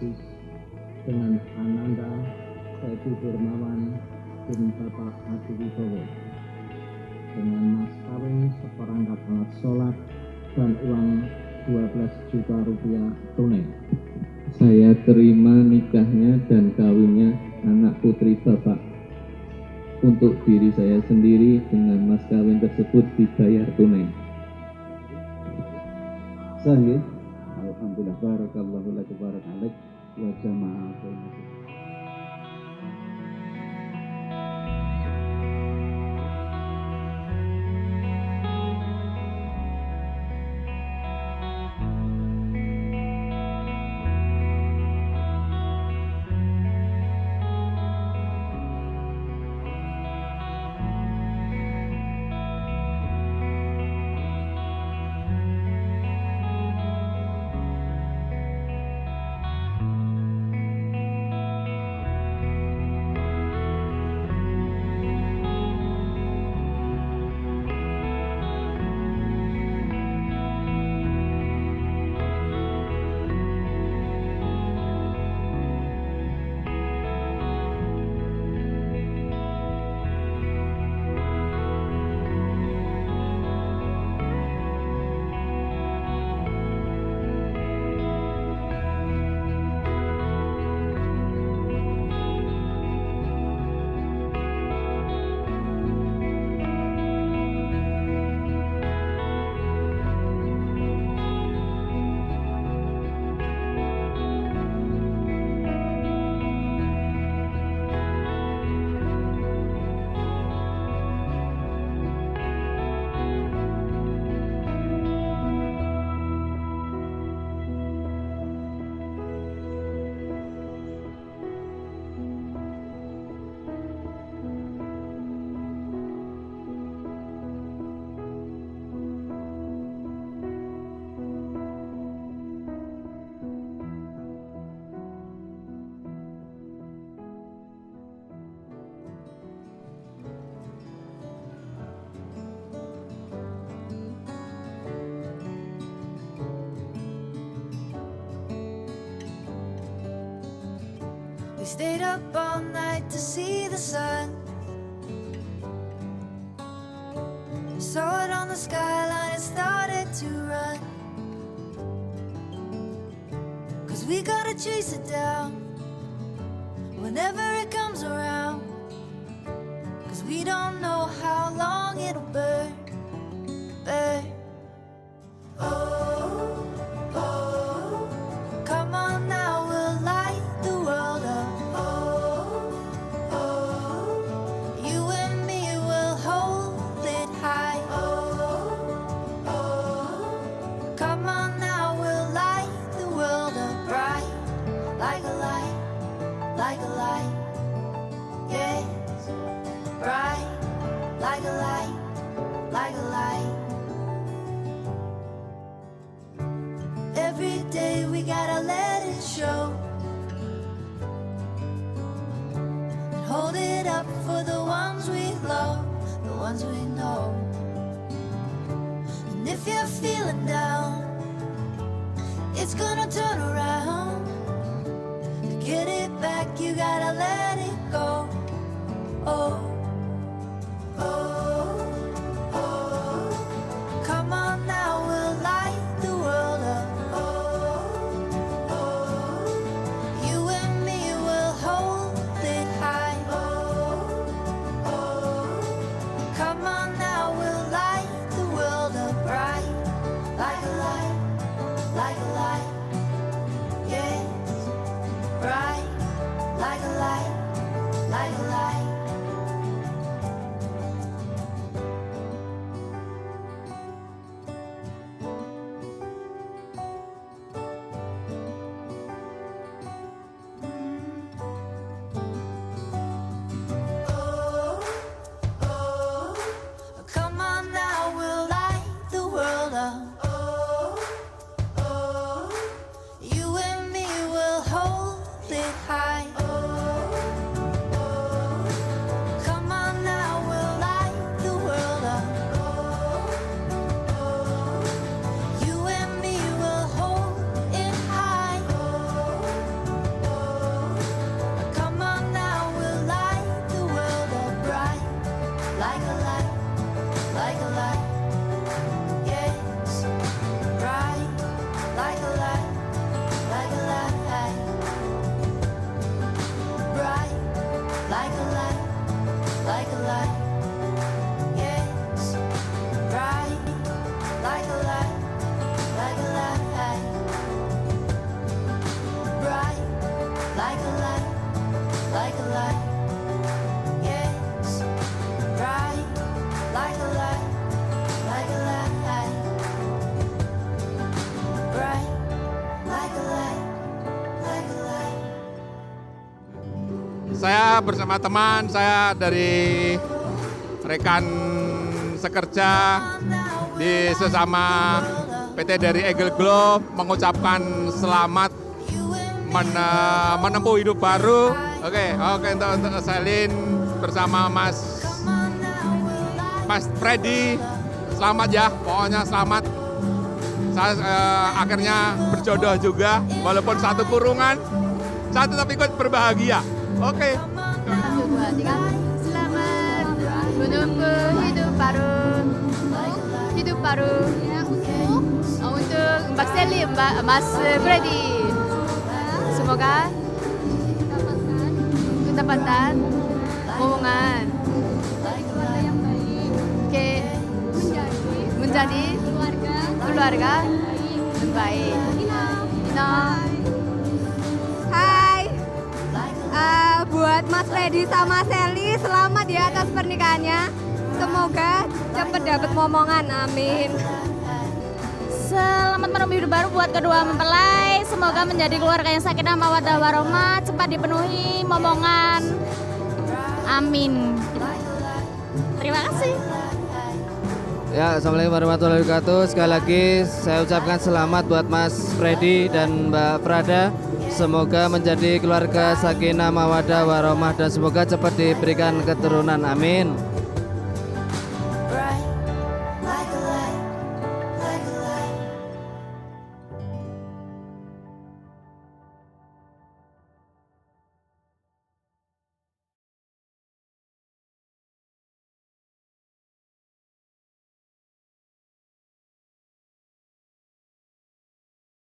Yesus dengan Ananda Setu Dermawan dan Bapak Adi Wibowo dengan mas kawin seperangkat alat sholat dan uang 12 juta rupiah tunai. Saya terima nikahnya dan kawinnya anak putri Bapak. Untuk diri saya sendiri dengan mas kawin tersebut dibayar tunai. Sahih. Alhamdulillah, barakallahu laki barakalaik wa jama'a bainakum. We stayed up all night to see the sun. Saw it on the skyline, it started to run. 'Cause we gotta chase it down whenever it comes around. 'Cause we don't know how long it'll burn, burn. Oh, oh, come on now, we'll light the world up. Oh, oh, you and me will hold it high. Oh, oh, come on now, we'll light the world up bright, like a light, like a light. Yes, bright, like a light, like a light. Every day we gotta let it show and hold it up for the ones we love, the ones we know. And if you're feeling down, it's gonna turn around. To get it back, you gotta let it go. Oh, oh, oh, come on now, we'll light the world up. Oh, oh, you and me will hold it high. Oh, oh, come on now, we'll light the world up bright, like a light, like a light. Yes, bright, like a light, like a light. Oh, oh, come on now, we'll light the world up. Oh, oh, Saya bersama teman saya dari rekan sekerja di sesama PT dari Eagle Globe mengucapkan selamat menempuh hidup baru. Oke, untuk Selin bersama Mas Freddy, selamat ya, pokoknya selamat. Saya akhirnya berjodoh juga, walaupun satu kurungan, saya tetap ikut berbahagia. Oke. 1, 2, 3. Selamat menempuh hidup baru. Untuk Mbak Sally, Mas Freddy. Semoga mendapatkan momongan. Oke. Menjadi keluarga yang baik. Hai, buat Mas Freddy sama Sally, selamat ya atas pernikahannya. Semoga cepat dapat momongan, amin. Selamat menempuh hidup baru buat kedua mempelai. Semoga menjadi keluarga yang sakinah mawaddah warahmah, cepat dipenuhi momongan. Amin. Terima kasih. Ya, Assalamualaikum warahmatullahi wabarakatuh. Sekali lagi saya ucapkan selamat buat Mas Freddy dan Mbak Prada. Semoga menjadi keluarga sakinah mawaddah warahmah dan semoga cepat diberikan keturunan. Amin.